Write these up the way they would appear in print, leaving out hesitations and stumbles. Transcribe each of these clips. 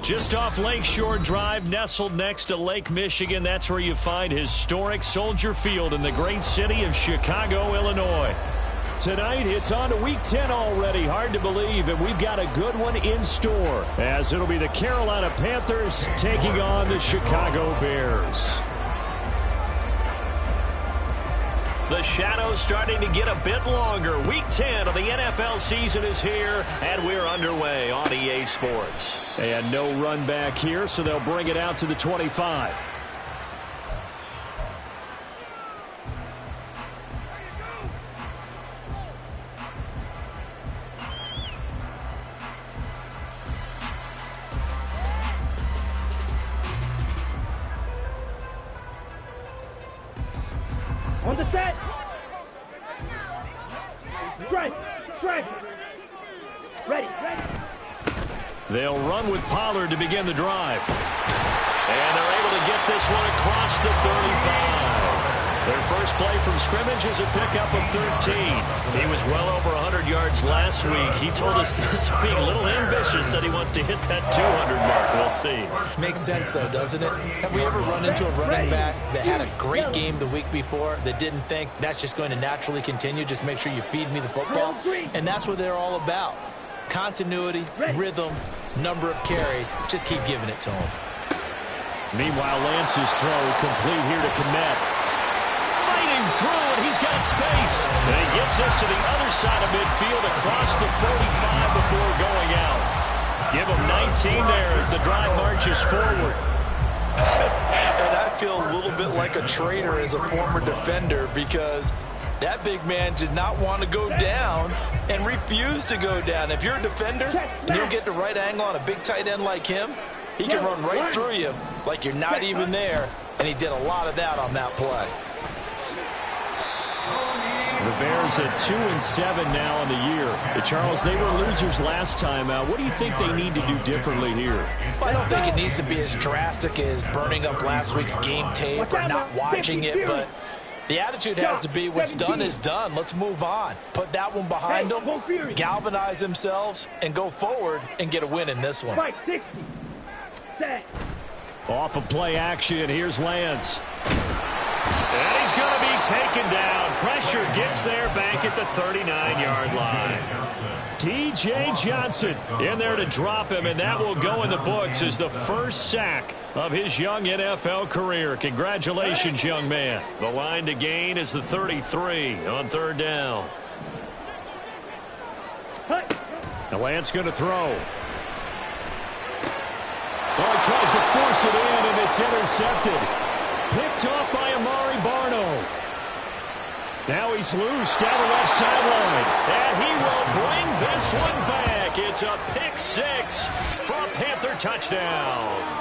Just off Lakeshore Drive, nestled next to Lake Michigan, that's where you find historic Soldier Field in the great city of Chicago, Illinois. Tonight, it's on to Week 10 already. Hard to believe, and we've got a good one in store, as it'll be the Carolina Panthers taking on the Chicago Bears. The shadows starting to get a bit longer. Week 10 of the NFL season is here, and we're underway on EA Sports. And no run back here, so they'll bring it out to the 25. On the set. Strike. Ready. They'll run with Pollard to begin the drive. And they're able to get this one across the 35. Their first play from scrimmage is a pickup of 13. He was well over 100 yards last week. He told us this week, a little ambitious, that he wants to hit that 200 mark. We'll see. Makes sense, though, doesn't it? Have we ever run into a running back that had a great game the week before that didn't think that's just going to naturally continue? Just make sure you feed me the football. And that's what they're all about. Continuity, rhythm, number of carries. Just keep giving it to him. Meanwhile, Lance's throw complete here to Kmet. Fighting through, and he's got space. And he gets us to the other side of midfield across the 45 before going out. Give him 19 there as the drive marches forward. And I feel a little bit like a traitor as a former defender because that big man did not want to go down and refused to go down. If you're a defender and you don't get the right angle on a big tight end like him, he can run right through you like you're not even there, and he did a lot of that on that play. The Bears at 2-7 now in the year. Charles, they were losers last time out. What do you think they need to do differently here? I don't think it needs to be as drastic as burning up last week's game tape or not watching it, but the attitude has to be what's done is done. Let's move on. Put that one behind them, galvanize themselves, and go forward and get a win in this one. Off of play action, here's Lance. And he's going to be taken down. Pressure gets there back at the 39-yard line. T.J. Johnson in there to drop him, and that will go in the books as the first sack of his young NFL career. Congratulations, young man. The line to gain is the 33 on third down. Now Lance going to throw. Oh, he tries to force it in, and it's intercepted. Picked off by Amari Barno. Now he's loose down the left sideline. And he will bring this one back. It's a pick six for a Panther touchdown.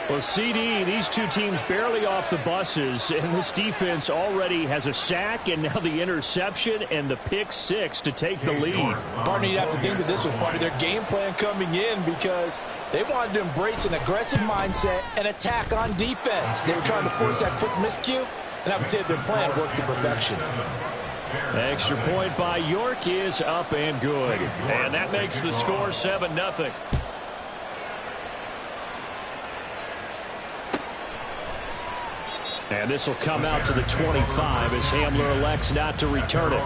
Well, CD, these two teams barely off the buses, and this defense already has a sack and now the interception and the pick six to take the lead. Barney, you'd have to think that this was part of their game plan coming in because they wanted to embrace an aggressive mindset and attack on defense. They were trying to force that quick miscue, and I would say their plan worked to perfection. Extra point by York is up and good. And that makes the score 7-0. And this will come out to the 25 as Hamler elects not to return it.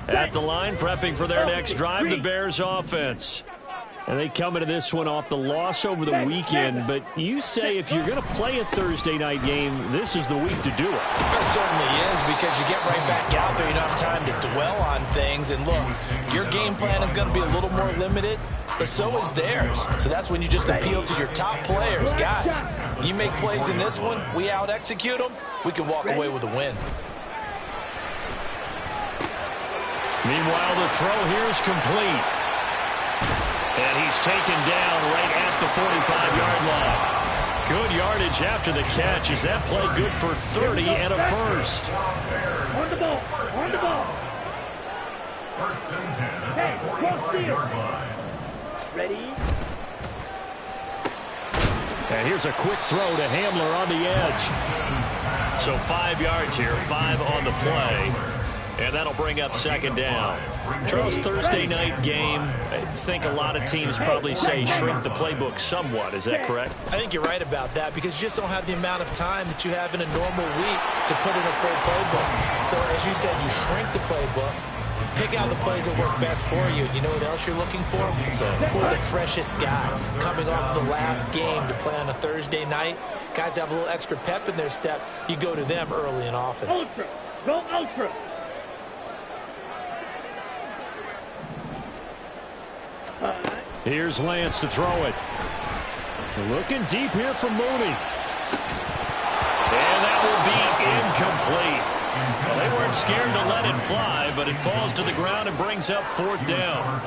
At the line, prepping for their next drive, the Bears offense. And they come into this one off the loss over the weekend, but you say if you're going to play a Thursday night game, this is the week to do it. It certainly is, because you get right back out there. You don't have time to dwell on things. And look, your game plan is going to be a little more limited. but so is theirs. So that's when you just appeal to your top players. Guys, you make plays in this one, we out-execute them, we can walk away with a win. Meanwhile, the throw here is complete. And he's taken down right at the 45-yard line. Good yardage after the catch. Is that play good for 30 and a first? On the ball. On the ball. First and 10 at Hey, the cross 45-yard line. Ready? And here's a quick throw to Hamler on the edge. So 5 yards here, 5 on the play. And that'll bring up second down. Charles, Thursday night game, I think a lot of teams probably say shrink the playbook somewhat. Is that correct? I think you're right about that because you just don't have the amount of time that you have in a normal week to put in a full playbook. So as you said, you shrink the playbook, pick out the plays that work best for you. You know what else you're looking for? Who are the freshest guys coming off the last game to play on a Thursday night? Guys have a little extra pep in their step. You go to them early and often. Ultra. Go ultra. Here's Lance to throw it. Looking deep here from Mooney. And that will be incomplete. Well, they weren't scared to let it fly, but it falls to the ground and brings up fourth down.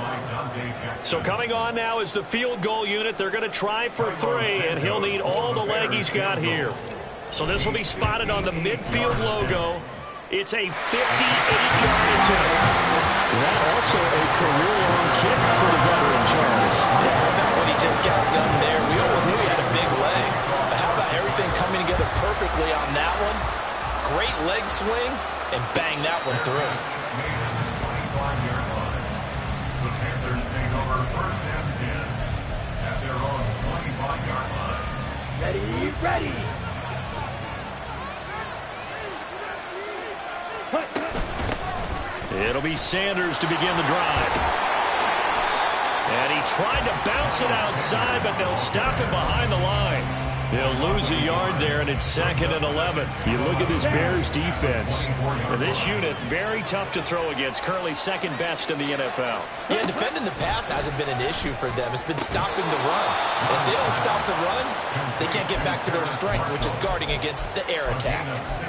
So coming on now is the field goal unit. They're going to try for 3, and he'll need all the leg he's got here. So this will be spotted on the midfield logo. It's a 58-yard attempt. That also a career-long kick for the veteran, Charles. Yeah, how about what he just got done there? We always knew he had a big leg. But how about everything coming together perfectly on that one? Great leg swing, and bang that one through. The Panthers take over first and 10 at their own 25-yard line. Ready? Ready. It'll be Sanders to begin the drive. And he tried to bounce it outside, but they'll stop him behind the line. They'll lose a yard there, and it's 2nd and 11. You look at this Bears defense. And this unit, very tough to throw against. Currently second best in the NFL. Yeah, defending the pass hasn't been an issue for them. It's been stopping the run. If they don't stop the run, they can't get back to their strength, which is guarding against the air attack.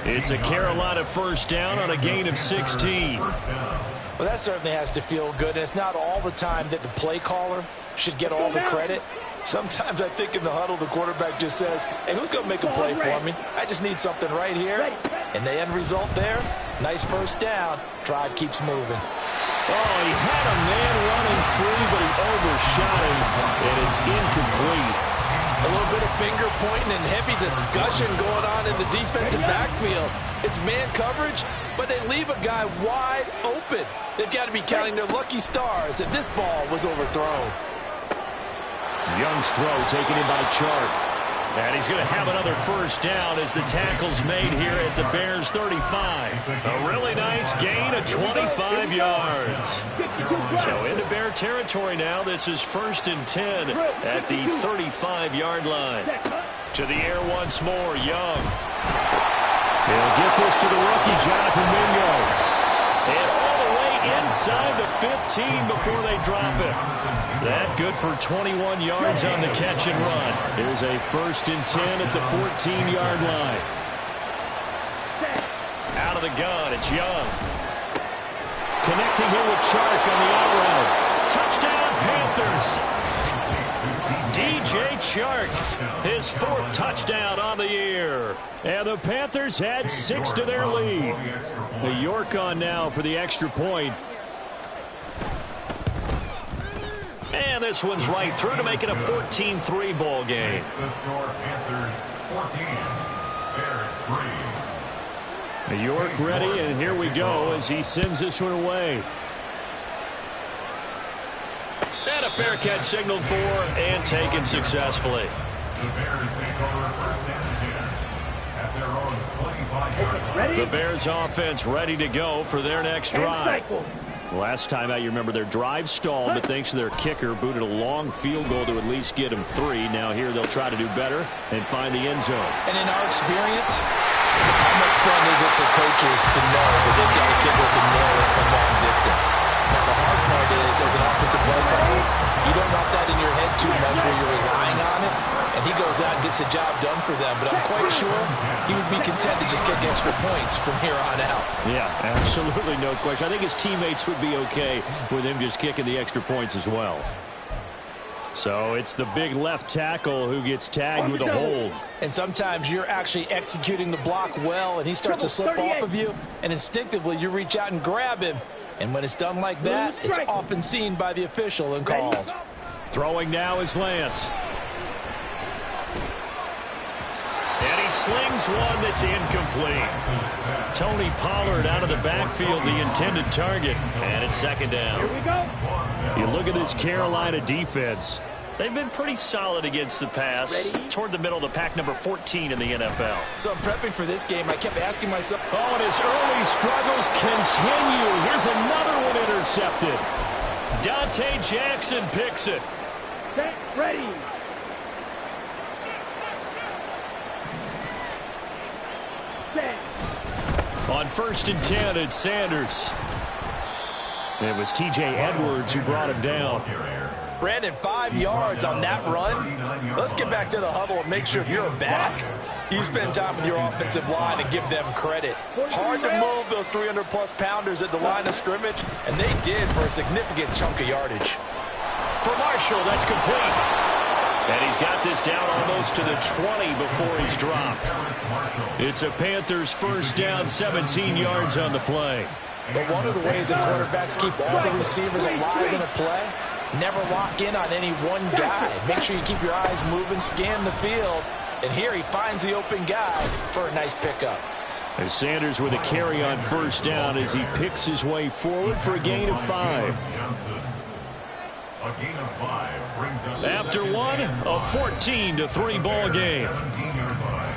It's a Carolina first down on a gain of 16. Well, that certainly has to feel good. And it's not all the time that the play caller should get all the credit. Sometimes I think in the huddle, the quarterback just says, hey, who's going to make a play for me? I just need something right here. And the end result there, nice first down. Drive keeps moving. Oh, he had a man running free, but he overshot him, and it's incomplete. A little bit of finger pointing and heavy discussion going on in the defensive backfield. It's man coverage, but they leave a guy wide open. They've got to be counting their lucky stars that this ball was overthrown. Young's throw taken in by Chark. And he's going to have another first down as the tackle's made here at the Bears 35. A really nice gain of 25 yards. So into Bear territory now. This is 1st and 10 at the 35-yard line. To the air once more, Young. He'll get this to the rookie, Jonathan Mingo. And all the way inside the 15 before they drop it. That good for 21 yards on the catch and run. Here's a 1st and 10 at the 14-yard line. Out of the gun, it's Young. Connecting here with Chark on the out route. Touchdown, Panthers. DJ Chark, his 4th touchdown on the year. And the Panthers had 6 to their lead. The York on now for the extra point. And this one's right through to make it a 14-3 ball game. The score, Panthers 14, Bears 3. New York ready, and here we go as he sends this one away. And a fair catch signaled for and taken successfully. The Bears take over first and 10 at their own 25-yard line. The Bears offense ready to go for their next drive. Last time out, you remember their drive stalled, but thanks to their kicker, booted a long field goal to at least get them 3. Now here they'll try to do better and find the end zone. And in our experience, how much fun is it for coaches to know that they've got a kicker who can nail it from long distance? Now, the hard part is, as an offensive play caller, you don't want that extra points from here on out. Yeah, absolutely no question. I think his teammates would be okay with him just kicking the extra points as well. So it's the big left tackle who gets tagged with a hold. And sometimes you're actually executing the block well, and he starts to slip off of you, and instinctively you reach out and grab him. And when it's done like that, it's often seen by the official and called. Throwing now is Lance. And he slings one that's incomplete. Tony Pollard out of the backfield, the intended target. And it's second down. Here we go. You look at this Carolina defense. They've been pretty solid against the pass. Toward the middle of the pack, number 14 in the NFL. So I'm prepping for this game. I kept asking myself. Oh, and his early struggles continue. Here's another one intercepted. Dante Jackson picks it. Set, ready. Set. On 1st and 10, it's Sanders. It was T.J. Edwards who brought him down. Brandon, 5 yards on that run. Let's get back to the huddle and make sure if you're a back, you spend time with your offensive line and give them credit. Hard to move those 300-plus pounders at the line of scrimmage, and they did for a significant chunk of yardage. For Marshall, that's complete. And he's got this down almost to the 20 before he's dropped. It's a Panthers first down, 17 yards on the play. But one of the ways that quarterbacks keep all the receivers alive in a play, never lock in on any one guy. Make sure you keep your eyes moving, scan the field. And here he finds the open guy for a nice pickup. And Sanders with a carry on first down as he picks his way forward for a gain of 5. A gain of 5 brings up After one, a 14-3 ball game. 17-yard line.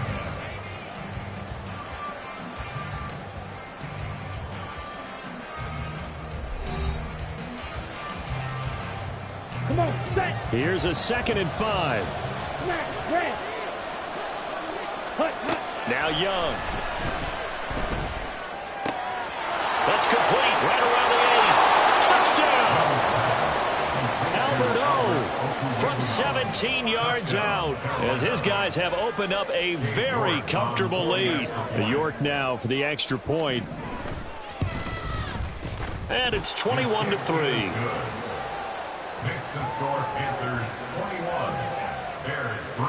Come on, set. Here's a 2nd and 5. Smack, red. Hut, hut. Now Young. That's complete. Right around the 80. Touchdown. Albert O from 17 yards out as his guys have opened up a very comfortable lead. York now for the extra point. And it's 21-3. Makes the score Panthers 21, Bears 3.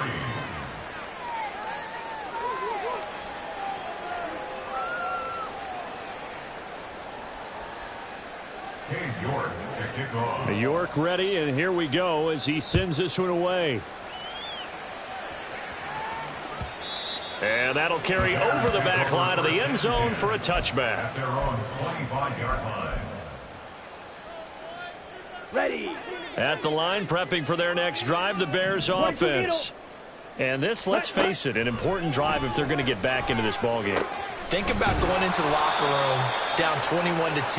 Cade York to kick off. York ready, and here we go as he sends this one away. And that'll carry over the back line of the end zone for a touchback. At their own 25-yard line. Ready. At the line, prepping for their next drive, the Bears offense. And this, let's face it, an important drive if they're going to get back into this ballgame. Think about going into the locker room down 21-10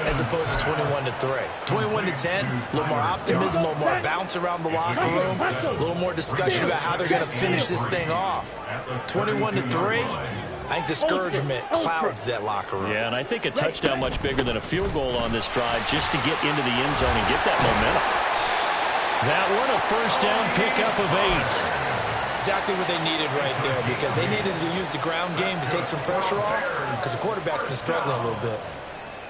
as opposed to 21-3. 21-10, a little more optimism, a little more bounce around the locker room, a little more discussion about how they're going to finish this thing off. 21-3, I think discouragement clouds that locker room. Yeah, and I think a touchdown much bigger than a field goal on this drive just to get into the end zone and get that momentum. That one, a first down pickup of 8. Exactly what they needed right there because they needed to use the ground game to take some pressure off because the quarterback's been struggling a little bit.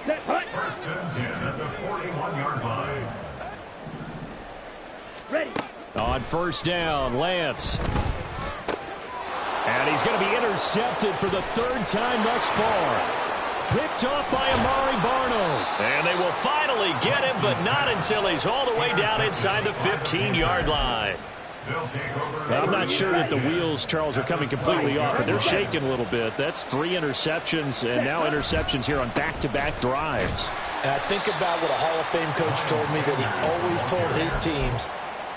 Set, hut. 1st and 10 at the 41-yard line. Ready. On first down, Lance. And he's going to be intercepted for the 3rd time thus far. Picked off by Amari Barno. And they will finally get him, but not until he's all the way down inside the 15-yard line. I'm not sure that the wheels, Charles, are coming completely off, but they're shaking a little bit. That's 3 interceptions, and now interceptions here on back-to-back drives. And I think about what a Hall of Fame coach told me that he always told his teams,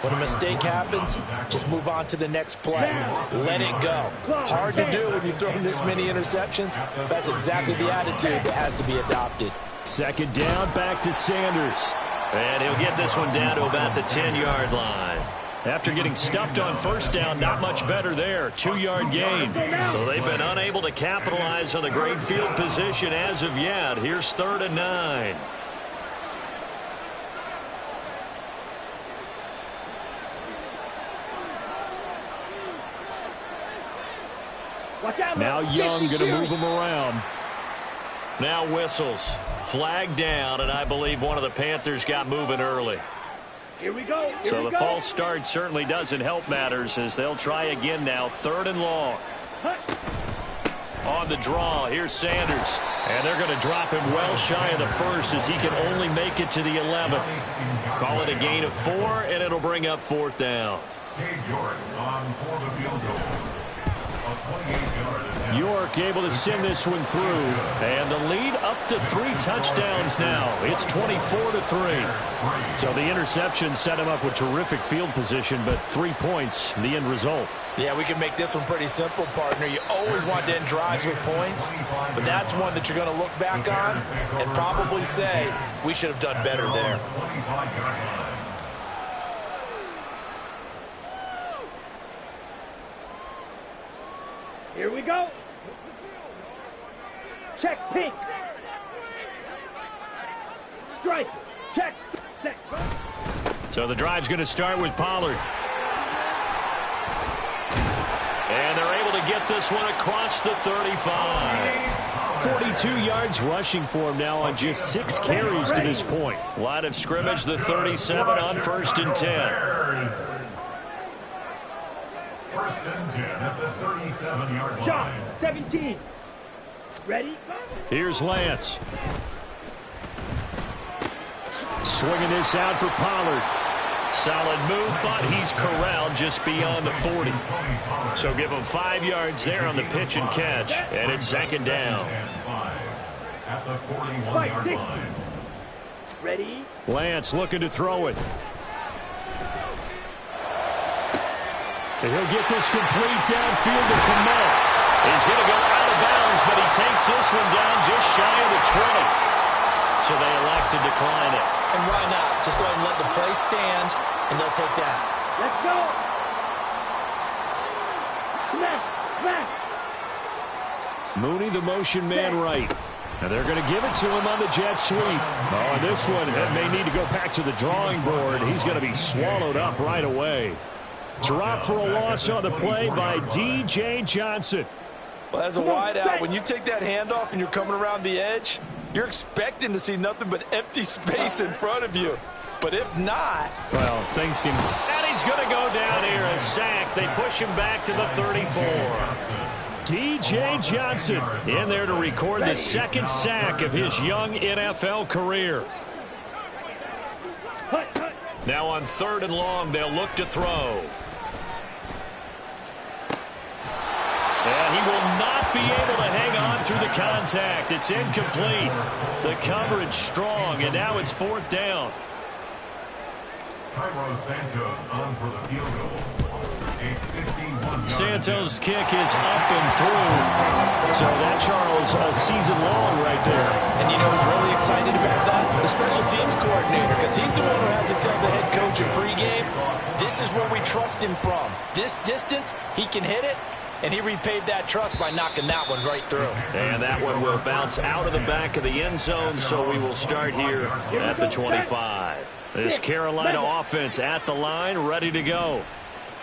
when a mistake happens, just move on to the next play. Let it go. Hard to do when you've thrown this many interceptions. That's exactly the attitude that has to be adopted. 2nd down, back to Sanders. And he'll get this one down to about the 10-yard line. After getting stuffed on first down, not much better there. 2-yard gain. So they've been unable to capitalize on the great field position as of yet. Here's 3rd and 9. Watch out. Now Young going to move him around. Now whistles. Flag down, and I believe one of the Panthers got moving early. Here we go. So the false start certainly doesn't help matters as they'll try again now. 3rd and long. On the draw, here's Sanders. And they're going to drop him well shy of the first as he can only make it to the 11. Call it a gain of 4, and it'll bring up 4th down. York on for the field goal. A 28-yard attempt. York able to send this one through. And the lead up to 3 touchdowns now. It's 24-3. So the interception set him up with terrific field position, but 3 points, the end result. Yeah, we can make this one pretty simple, partner. You always want to end drives with points, but that's one that you're going to look back on and probably say, we should have done better there. Here we go. Check pink. Strike. Check. Set. So the drive's going to start with Pollard. And they're able to get this one across the 35. 42 yards rushing for him now on just 6 carries to this point. Line of scrimmage, the 37 on 1st and 10. 1st and 10 at the 37-yard Shot. line. 17. Ready? Here's Lance. Swinging this out for Pollard. Solid move, but he's corralled just beyond the 40. So give him 5 yards there on the pitch and catch, and it's 2nd down. At the 41-yard line. Ready? Lance looking to throw it. And he'll get this complete downfield to Kmet. He's going to go out of bounds, but he takes this one down just shy of the 20. So they elect to decline it. And why not? Just go ahead and let the play stand, and they'll take that. Let's go. Smash. Smash. Mooney, the motion man right. And they're going to give it to him on the jet sweep. Oh, and this one may need to go back to the drawing board. He's going to be swallowed up right away. Drop for a loss on the play by D.J. Johnson. Well, as a wideout, when you take that handoff and you're coming around the edge, you're expecting to see nothing but empty space in front of you. But if not... Well, things can... And he's going to go down here, a sack. They push him back to the 34. D.J. Johnson in there to record the 2nd sack of his young NFL career. Now on 3rd and long, they'll look to throw. And he will not be able to hang on through the contact. It's incomplete. The coverage strong, and now it's 4th down. Cairo Santos on for the field goal. A 51-yard Santos' kick is up and through. So that, Charles, a season long right there. And you know who's really excited about that? The special teams coordinator, because he's the one who has to tell the head coach in pregame, this is where we trust him from. This distance, he can hit it. And he repaid that trust by knocking that one right through. And that one will bounce out of the back of the end zone, so we will start here at the 25. This Carolina offense at the line, ready to go.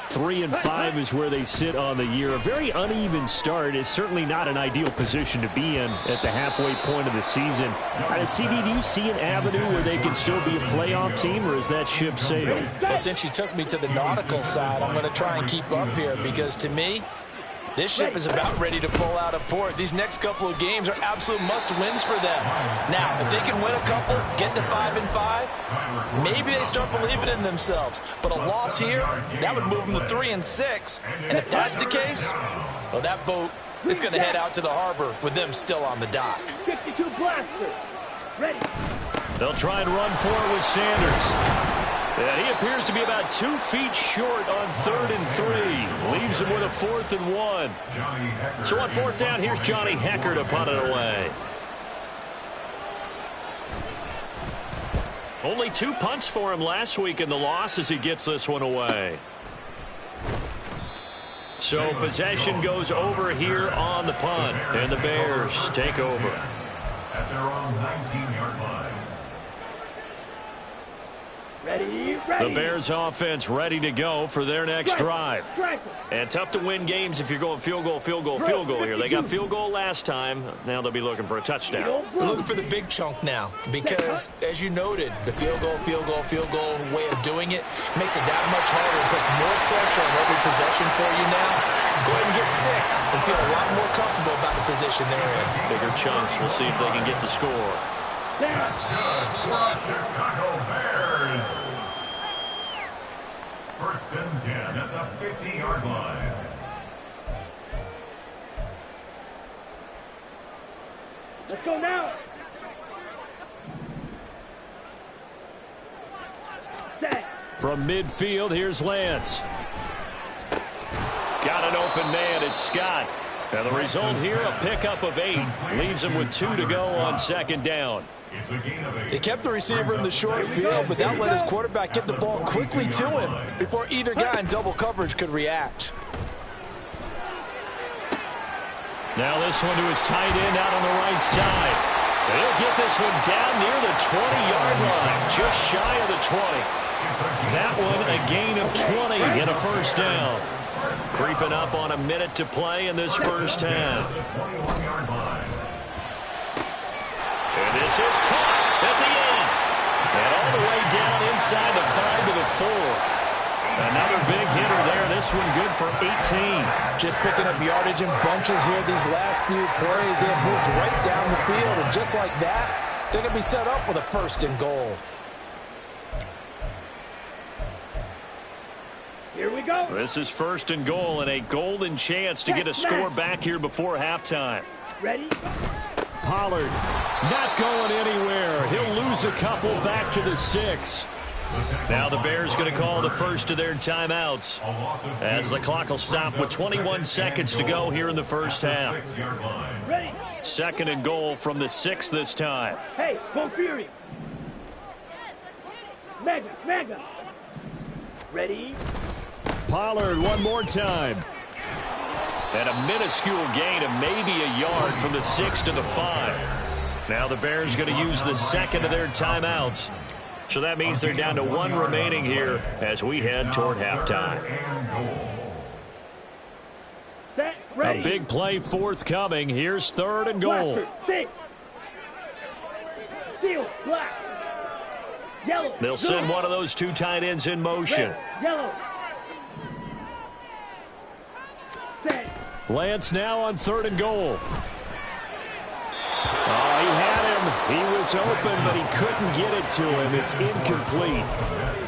3-5 is where they sit on the year. A very uneven start is certainly not an ideal position to be in at the halfway point of the season. CD, do you see an avenue where they can still be a playoff team, or is that ship sailed? Well, since you took me to the nautical side, I'm going to try and keep up here because, to me, this ship is about ready to pull out of port. These next couple of games are absolute must-wins for them. Now, if they can win a couple, get to 5-5, maybe they start believing in themselves. But a loss here, that would move them to 3-6. And if that's the case, well, that boat is going to head out to the harbor with them still on the dock. 52 blaster. Ready. They'll try and run for it with Sanders. And he appears to be about 2 feet short on 3rd and 3. Leaves him with a 4th and 1. So on 4th down, here's Johnny Hekker to punt it away. Only 2 punts for him last week in the loss as he gets this one away. So possession goes over here on the punt, and the Bears take over. At their own 19-yard line. Ready, ready. The Bears offense ready to go for their next drive. And tough to win games if you're going field goal here. They got field goal last time. Now they'll be looking for a touchdown. They're looking for the big chunk now because, as you noted, the field goal way of doing it makes it that much harder and puts more pressure on every possession for you now. Go ahead and get 6 and feel a lot more comfortable about the position they're in. Bigger chunks. We'll see if they can get the score. That's good for the Chicago Bears. First and 10 at the 50-yard line. Let's go now. Set. From midfield, here's Lance. Got an open man. It's Scott. And the result here, a pickup of 8. Leaves him with 2 to go on second down. It's a gain of 8. He kept the receiver in the short field, but that let his quarterback get the ball quickly to him before either guy in double coverage could react. Now this one to his tight end out on the right side. He'll get this one down near the 20-yard line, just shy of the 20. That one a gain of 20 and a first down. Creeping up on a minute to play in this first half. And this is caught at the 8. And all the way down inside the 5 to the 4. Another big hitter there. This one good for 18. Just picking up yardage in bunches here these last few plays. They have moved right down the field, and just like that, they're going to be set up with a first and goal. Here we go. This is first and goal and a golden chance to get a score back here before halftime. Ready? Pollard not going anywhere. He'll lose a couple back to the 6. Now the Bears going to call the first of their timeouts as the clock will stop with 21 seconds to go here in the first half. Ready? Second and goal from the 6 this time. Hey, go Fury. Mega. Ready? Pollard one more time. And a minuscule gain of maybe a yard from the 6 to the 5. Now the Bears going to use the second of their timeouts. So that means they're down to 1 remaining here as we head toward halftime. Set, ready. A big play forthcoming. Here's third and goal. Blaster, 6. Steel, black. Yellow. They'll send one of those 2 tight ends in motion. Red, yellow. Set. Lance now on third and goal. Oh, he had him. He was open, but he couldn't get it to him. It's incomplete.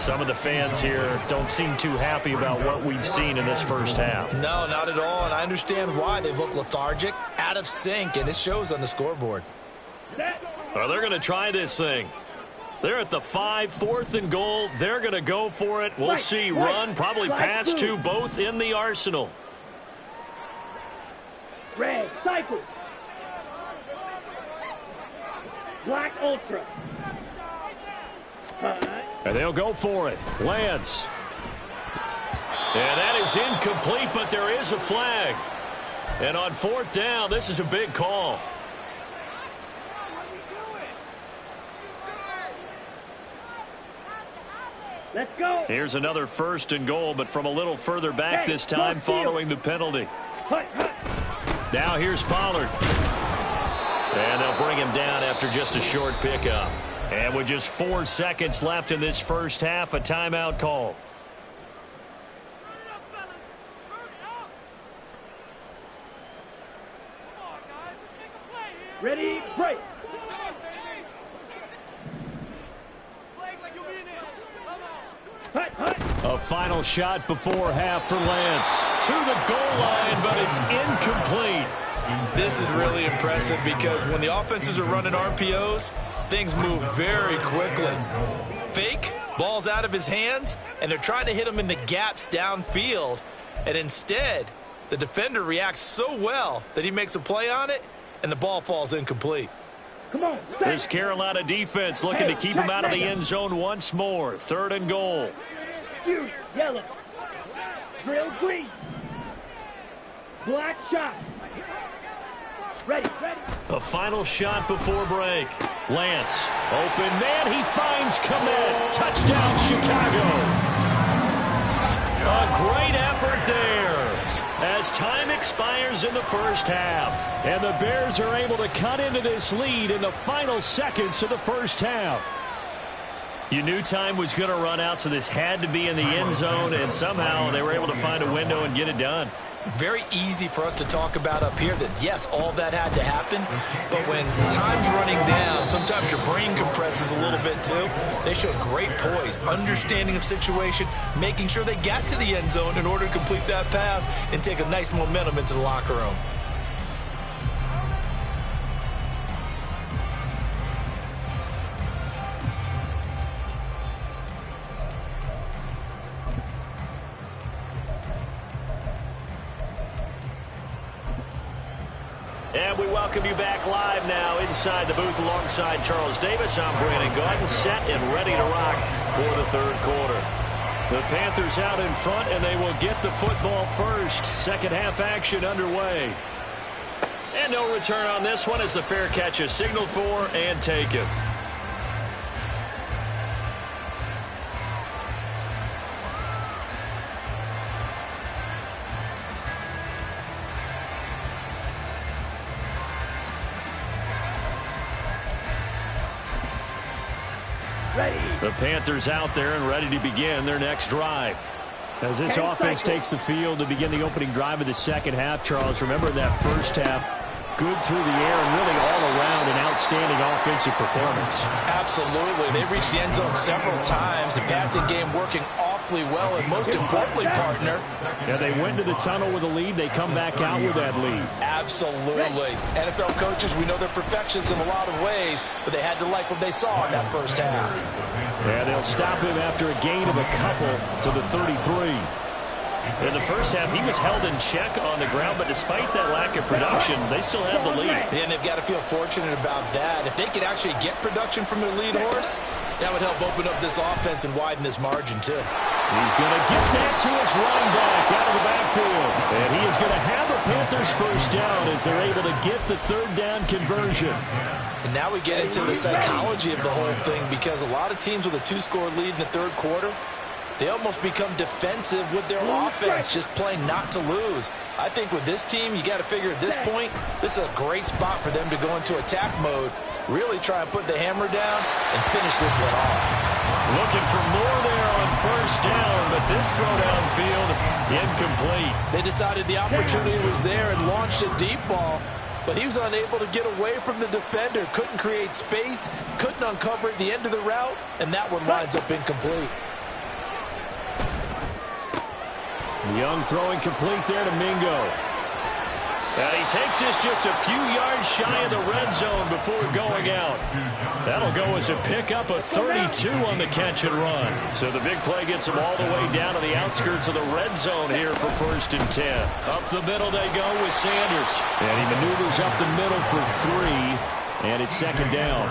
Some of the fans here don't seem too happy about what we've seen in this first half. No, not at all, and I understand why. They've looked lethargic, out of sync, and it shows on the scoreboard. Well, they're going to try this thing. They're at the 5, fourth and goal. They're going to go for it. We'll see run, probably pass to both in the arsenal. Red, cycle. Black Ultra. And they'll go for it. Lance. And that is incomplete, but there is a flag. And on fourth down, this is a big call. Let's go. Here's another first and goal, but from a little further back this time following the penalty. Now here's Pollard. And they'll bring him down after just a short pickup. And with just 4 seconds left in this first half, a timeout call. Ready, break. A final shot before half for Lance. To the goal line, but it's incomplete. This is really impressive because when the offenses are running RPOs, things move very quickly. Fake, ball's out of his hands, and they're trying to hit him in the gaps downfield. And instead, the defender reacts so well that he makes a play on it, and the ball falls incomplete. Come on. This Carolina defense looking to keep him out of the end zone once more. Third and goal. Fury, yellow. Drill green. Black shot. Ready. A final shot before break. Lance, open man, he finds Kmet. Touchdown, Chicago. A great effort there as time expires in the first half. And the Bears are able to cut into this lead in the final seconds of the first half. You knew time was going to run out, so this had to be in the end zone, and somehow they were able to find a window and get it done. Very easy for us to talk about up here that, yes, all that had to happen, but when time's running down, sometimes your brain compresses a little bit too. They showed great poise, understanding of situation, making sure they got to the end zone in order to complete that pass and take a nice momentum into the locker room. And we welcome you back live now inside the booth alongside Charles Davis. I'm Brandon Gaudin, set and ready to rock for the third quarter. The Panthers out in front, and they will get the football first. Second half action underway. And no return on this one as the fair catch is signaled for and taken. The Panthers out there and ready to begin their next drive. As this offense takes the field to begin the opening drive of the second half, Charles, remember that first half, good through the air and really all around an outstanding offensive performance. Absolutely. They reached the end zone several times. The passing game working awfully well, and most importantly, partner. Yeah, they went to the tunnel with a lead. They come back out with that lead. Absolutely. NFL coaches, we know they're perfectionists in a lot of ways, but they had to like what they saw in that first half. Yeah, they'll stop him after a gain of a couple to the 33. In the first half, he was held in check on the ground, but despite that lack of production, they still have the lead. And they've got to feel fortunate about that. If they could actually get production from their lead horse, that would help open up this offense and widen this margin, too. He's going to get that to his running back out of the backfield. And he is going to have a Panthers first down as they're able to get the third down conversion. And now we get into the psychology of the whole thing, because a lot of teams with a two-score lead in the third quarter, they almost become defensive with their offense, just playing not to lose. I think with this team, you got to figure at this point, this is a great spot for them to go into attack mode, really try and put the hammer down and finish this one off. Looking for more there on first down, but this throw downfield, incomplete. They decided the opportunity was there and launched a deep ball, but he was unable to get away from the defender, couldn't create space, couldn't uncover at the end of the route, and that one winds up incomplete. Young throwing complete there to Mingo. And he takes this just a few yards shy of the red zone before going out. That'll go as a pickup of 32 on the catch and run. So the big play gets him all the way down to the outskirts of the red zone here for 1st and 10. Up the middle they go with Sanders. And he maneuvers up the middle for 3, and it's second down.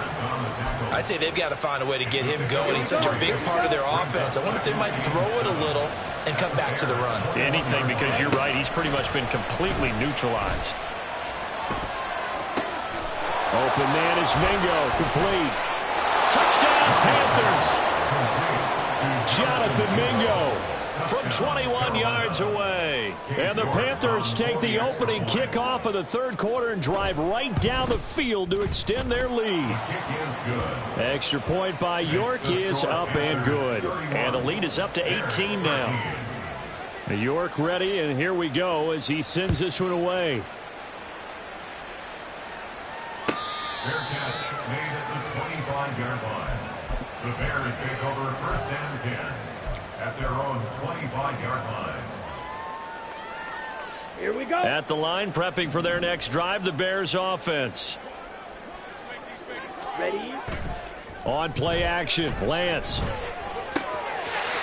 I'd say they've got to find a way to get him going. He's such a big part of their offense. I wonder if they might throw it a little and come back to the run. Anything, because you're right, he's pretty much been completely neutralized. Open man is Mingo, complete. Touchdown, Panthers! Jonathan Mingo from 21 yards away. And the Panthers take the opening kickoff of the third quarter and drive right down the field to extend their lead. Extra point by York is up and good. And the lead is up to 18 now. York ready, and here we go as he sends this one away. Fair catch made at the 25-yard line. The Bears take over 1st and 10 at their own 25-yard line. Here we go. At the line, prepping for their next drive, the Bears offense. Ready? On play action, Lance.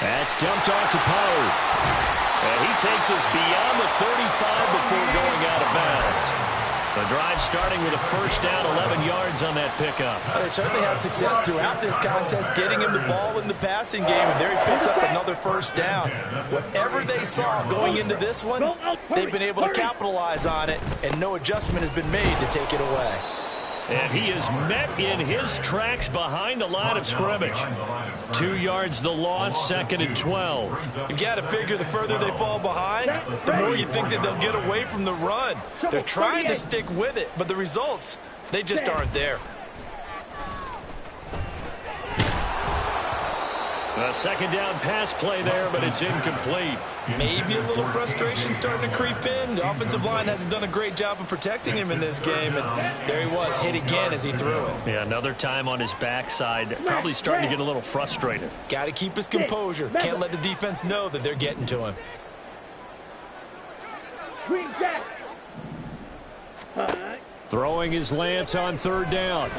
That's dumped off to Poe. And he takes us beyond the 35 before going out of bounds. The drive starting with a first down, 11 yards on that pickup. They certainly had success throughout this contest, getting him the ball in the passing game, and there he picks up another first down. Whatever they saw going into this one, they've been able to capitalize on it, and no adjustment has been made to take it away. And he is met in his tracks behind the line of scrimmage. 2 yards the loss, 2nd and 12. You've got to figure the further they fall behind, the more you think that they'll get away from the run. They're trying to stick with it, but the results, they just aren't there. A 2nd down pass play there, but it's incomplete. Maybe a little frustration starting to creep in. The offensive line hasn't done a great job of protecting him in this game, and there he was, hit again as he threw it. Yeah, another time on his backside, probably starting to get a little frustrated. Got to keep his composure. Can't let the defense know that they're getting to him. Throwing his Lance on 3rd down.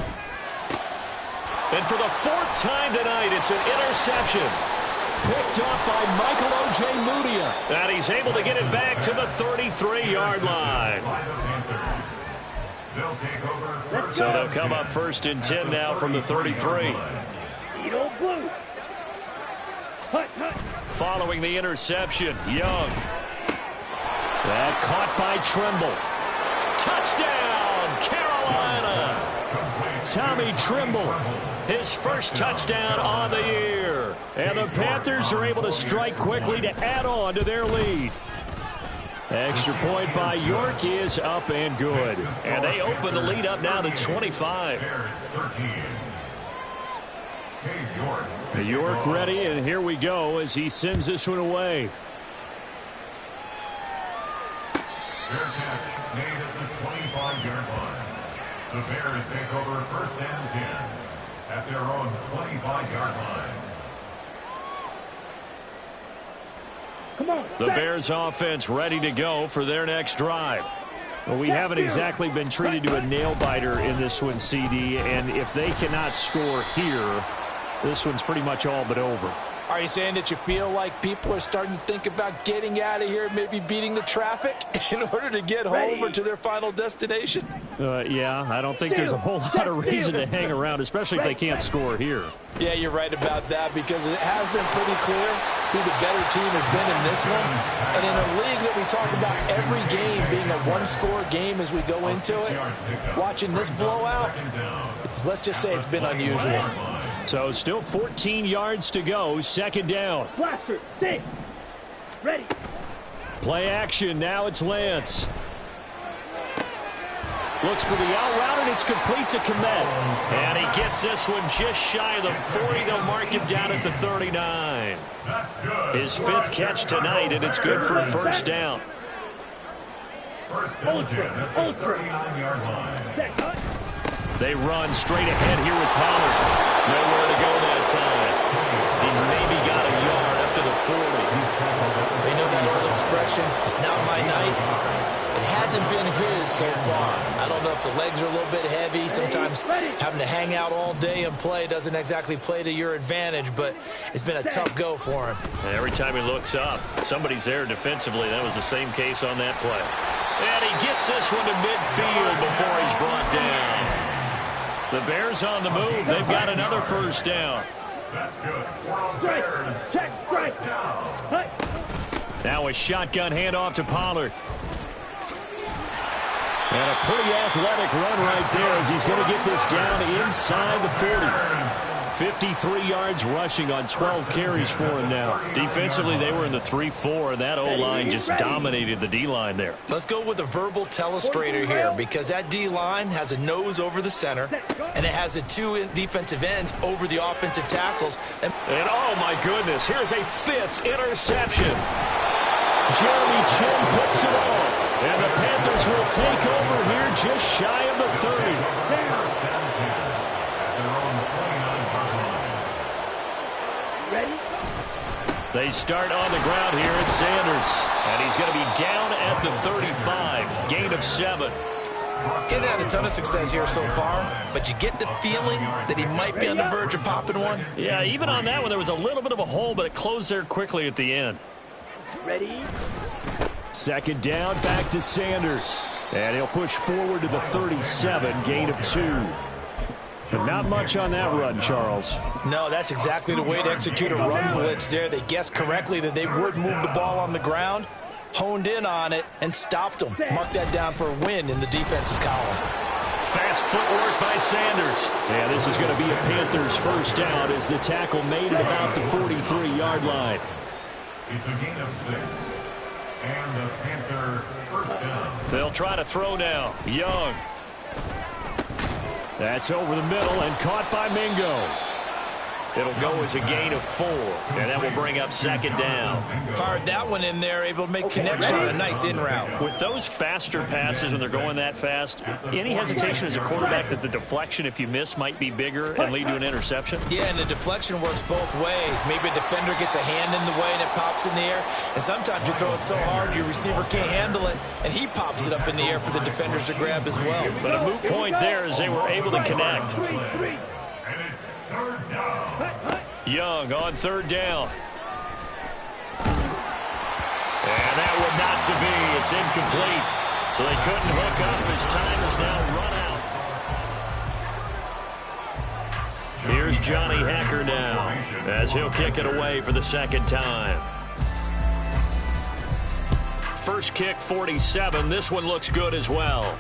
And for the 4th time tonight, it's an interception. Picked up by Michael O.J. Mudia. And he's able to get it back to the 33-yard line. So they'll come up 1st and 10 now from the 33. Following the interception, Young. That caught by Trimble. Touchdown, Carolina. Tommy Trimble. His first touchdown on the year. And the Panthers are able to strike quickly to add on to their lead. Extra point by York is up and good. And they open the lead up now to 25. York ready, and here we go as he sends this one away. Fair catch made at the 25-yard line. The Bears take over 1st and 10 at their own 25-yard line. Come on. The Bears offense ready to go for their next drive. Well, we haven't exactly been treated to a nail-biter in this one, CD, and if they cannot score here, this one's pretty much all but over. Are you saying that you feel like people are starting to think about getting out of here, maybe beating the traffic in order to get home or to their final destination? Yeah, I don't think there's a whole lot of reason to hang around, especially if they can't score here. Yeah, you're right about that, because it has been pretty clear who the better team has been in this one. And in a league that we talk about every game being a one-score game as we go into it, watching this blowout, let's just say it's been unusual. So still 14 yards to go, 2nd down. Blaster, 6. Ready. Play action, now it's Lance. Looks for the out route, and it's complete to Kmet. And he gets this one just shy of the 40. They'll mark him down at the 39. His 5th catch tonight, and it's good for a 1st down. Ultra. 39-yard line. They run straight ahead here with Pollard. Nowhere to go that time. He maybe got a yard up to the 40. They know that old expression, it's not my night. It hasn't been his so far. I don't know if the legs are a little bit heavy. Sometimes having to hang out all day and play doesn't exactly play to your advantage, but it's been a tough go for him. And every time he looks up, somebody's there defensively. That was the same case on that play. And he gets this one to midfield before he's brought down. The Bears on the move. They've got another 1st down. That's good. Strike. Check. Strike. Hut. Now a shotgun handoff to Pollard. And a pretty athletic run right there as he's going to get this down inside the 40. 53 yards rushing on 12 carries for him now. Defensively, they were in the 3-4, and that O-line just dominated the D-line there. Let's go with a verbal telestrator here, because that D-line has a nose over the center, and it has the 2 defensive ends over the offensive tackles. And oh, my goodness, here's a 5th interception. Jeremy Chinn picks it off, and the Panthers will take over here just shy of the 30. They start on the ground here at Sanders. And he's going to be down at the 35. Gain of 7. He's had a ton of success here so far, but you get the feeling that he might be on the verge of popping one. Yeah, even on that one, there was a little bit of a hole, but it closed there quickly at the end. Ready. 2nd down, back to Sanders. And he'll push forward to the 37, gain of 2. But not much on that run, Charles. No, that's exactly the way to execute a run blitz there. They guessed correctly that they would move the ball on the ground, honed in on it, and stopped them. Mark that down for a win in the defense's column. Fast footwork by Sanders. Yeah, this is going to be a Panthers first down as the tackle made at about the 43-yard line. It's a gain of 6. And the Panther first down. They'll try to throw now. Young. That's over the middle and caught by Mingo. It'll go as a gain of 4, and that will bring up second down. Fired that one in there, able to make connection on a nice in route. With those faster passes when they're going that fast, any hesitation as a quarterback that the deflection, if you miss, might be bigger and lead to an interception? Yeah, and the deflection works both ways. Maybe a defender gets a hand in the way and it pops in the air. And sometimes you throw it so hard your receiver can't handle it, and he pops it up in the air for the defenders to grab as well. But a moot point there as they were able to connect. And it's third down. Young on third down. And that would not to be. It's incomplete. So they couldn't hook up as time is now run out. Here's Johnny Hacker now as he'll kick it away for the second time. First kick, 47. This one looks good as well.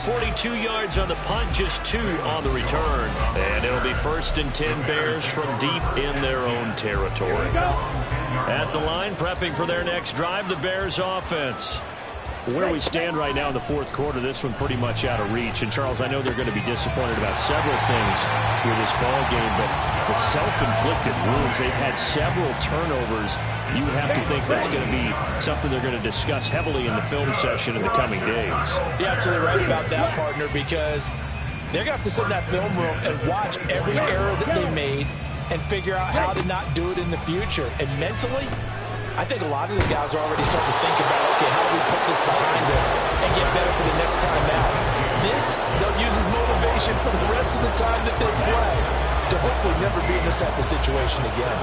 42 yards on the punt, just 2 on the return. And it'll be 1st and 10 Bears from deep in their own territory. At the line, prepping for their next drive, the Bears offense. Where we stand right now in the fourth quarter, this one pretty much out of reach. And, Charles, I know they're going to be disappointed about several things with this ball game, but the self-inflicted wounds, they've had several turnovers. You would have to think that's going to be something they're going to discuss heavily in the film session in the coming days. You're absolutely right about that, partner, because they're going to have to sit in that film room and watch every error that they made and figure out how to not do it in the future. And mentally, I think a lot of the guys are already starting to think about, okay, how do we put this behind us and get better for the next time out? This, they'll use as motivation for the rest of the time that they play to hopefully never be in this type of situation again.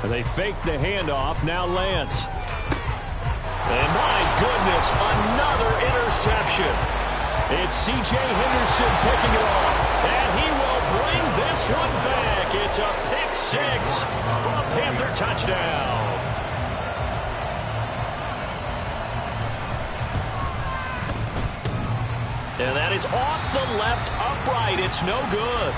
They fake the handoff. Now Lance. And my goodness, another interception. It's C.J. Henderson picking it off. And he will bring this one back. It's a pick 6 for a Panther touchdown. And that is off the left upright. It's no good.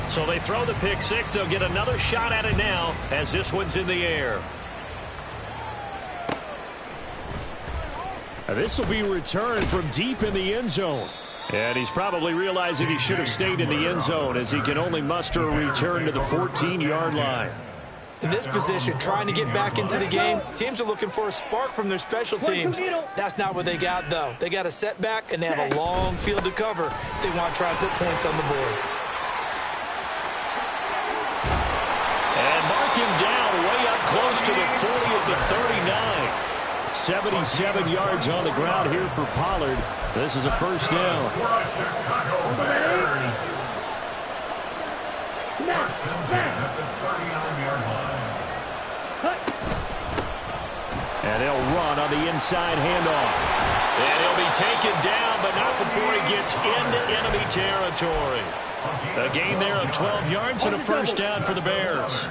So they throw the pick 6. They'll get another shot at it now as this one's in the air. This will be returned from deep in the end zone. And he's probably realizing he should have stayed in the end zone as he can only muster a return to the 14-yard line. In this position, trying to get back into the game, teams are looking for a spark from their special teams. That's not what they got, though. They got a setback, and they have a long field to cover if they want to try and put points on the board. And mark him down way up close to the 40 at the 39. 77 yards on the ground here for Pollard. This is a first down. And they'll run on the inside handoff. And he'll be taken down, but not before he gets into enemy territory. A gain there of 12 yards and a first down for the Bears.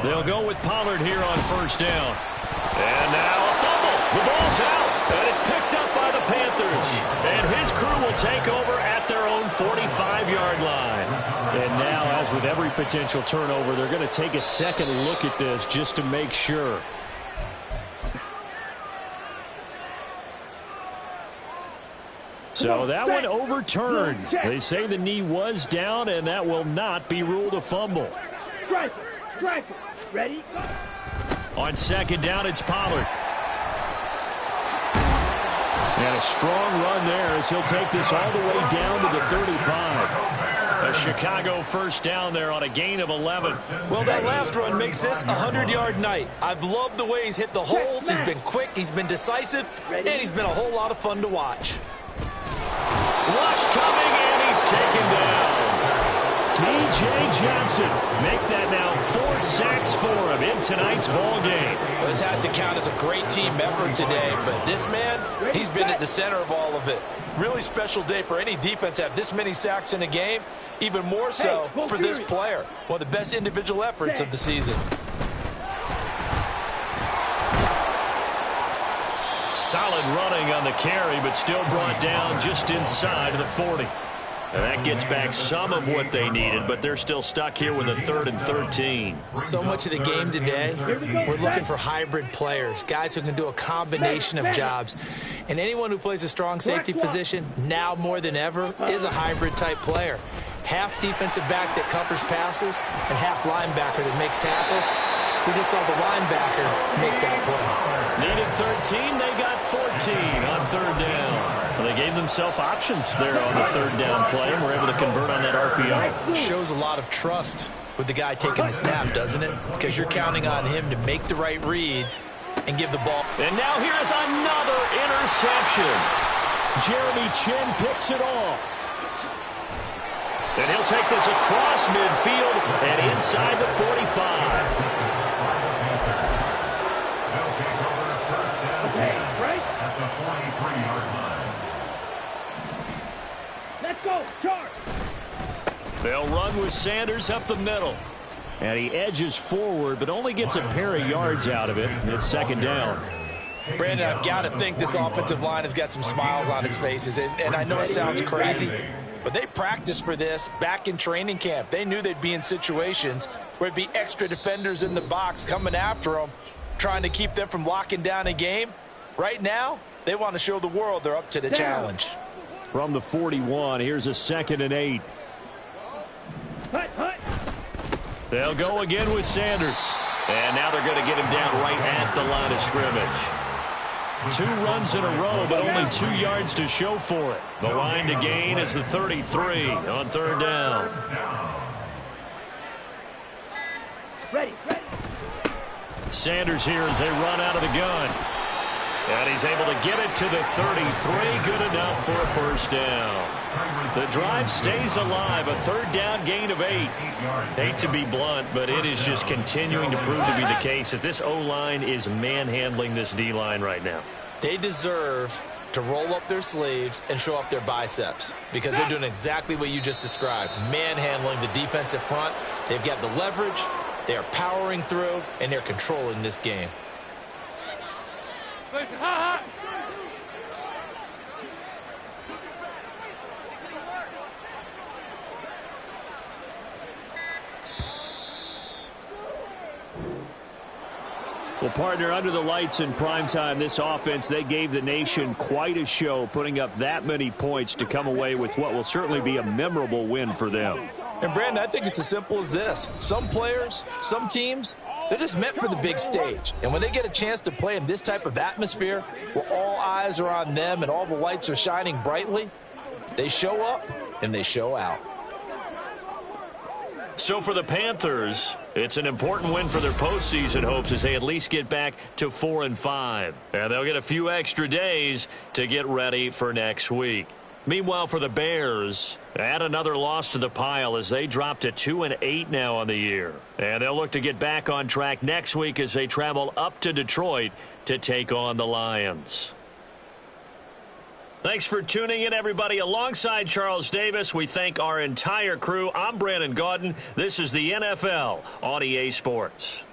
They'll go with Pollard here on first down. And now a fumble. The ball's out, and it's picked up by the Panthers. And his crew will take over at their own 45-yard line. And now, as with every potential turnover, they're going to take a second look at this just to make sure. So that one overturned. They say the knee was down, and that will not be ruled a fumble. Strike. Ready? On second down, it's Pollard. And a strong run there as he'll take this all the way down to the 35. A Chicago first down there on a gain of 11. Well, that last run makes this a 100-yard night. I've loved the way he's hit the holes. He's been quick, he's been decisive, and he's been a whole lot of fun to watch. Rush coming, and he's taken down. D.J. Johnson make that now 4 sacks for him in tonight's ball game. Well, this has to count as a great team effort today, but this man, he's been at the center of all of it. Really special day for any defense to have this many sacks in a game, even more so for this player. One of the best individual efforts of the season. Solid running on the carry, but still brought down just inside of the 40. And that gets back some of what they needed, but they're still stuck here with a 3rd and 13. So much of the game today, we're looking for hybrid players, guys who can do a combination of jobs. And anyone who plays a strong safety position, now more than ever, is a hybrid-type player. Half defensive back that covers passes and half linebacker that makes tackles. We just saw the linebacker make that play. Needed 13, they got 14 on 3rd down. Well, they gave themselves options there on the 3rd down play and were able to convert on that RPO. Shows a lot of trust with the guy taking the snap, doesn't it? Because you're counting on him to make the right reads and give the ball. And now here's another interception. Jeremy Chinn picks it off. And he'll take this across midfield and inside the 45. At the 43-yard line. Let's go, charge. They'll run with Sanders up the middle. And he edges forward, but only gets a pair of yards out of it. It's 2nd down. Brandon, I've got to think this offensive line has got some smiles on its faces. And I know it sounds crazy, but they practiced for this back in training camp. They knew they'd be in situations where it'd be extra defenders in the box coming after them, trying to keep them from locking down a game. Right now, they want to show the world they're up to the challenge. From the 41, here's a 2nd and 8. They'll go again with Sanders. And now they're going to get him down right at the line of scrimmage. 2 runs in a row, but only 2 yards to show for it. The line to gain is the 33 on 3rd down. Ready. Sanders here as they run out of the gun. And he's able to get it to the 33. Good enough for a 1st down. The drive stays alive. A 3rd down gain of 8. Hate to be blunt, but it is just continuing to prove to be the case that this O-line is manhandling this D-line right now. They deserve to roll up their sleeves and show up their biceps because they're doing exactly what you just described, manhandling the defensive front. They've got the leverage, they're powering through, and they're controlling this game. Well, partner, under the lights in primetime, this offense, they gave the nation quite a show, putting up that many points to come away with what will certainly be a memorable win for them. And, Brandon, I think it's as simple as this. Some players, some teams, they're just meant for the big stage. And when they get a chance to play in this type of atmosphere where all eyes are on them and all the lights are shining brightly, they show up and they show out. So for the Panthers, it's an important win for their postseason hopes as they at least get back to 4-5. And they'll get a few extra days to get ready for next week. Meanwhile, for the Bears, add another loss to the pile as they drop to 2-8 now on the year. And they'll look to get back on track next week as they travel up to Detroit to take on the Lions. Thanks for tuning in, everybody. Alongside Charles Davis, we thank our entire crew. I'm Brandon Gaudin. This is the NFL on EA Sports.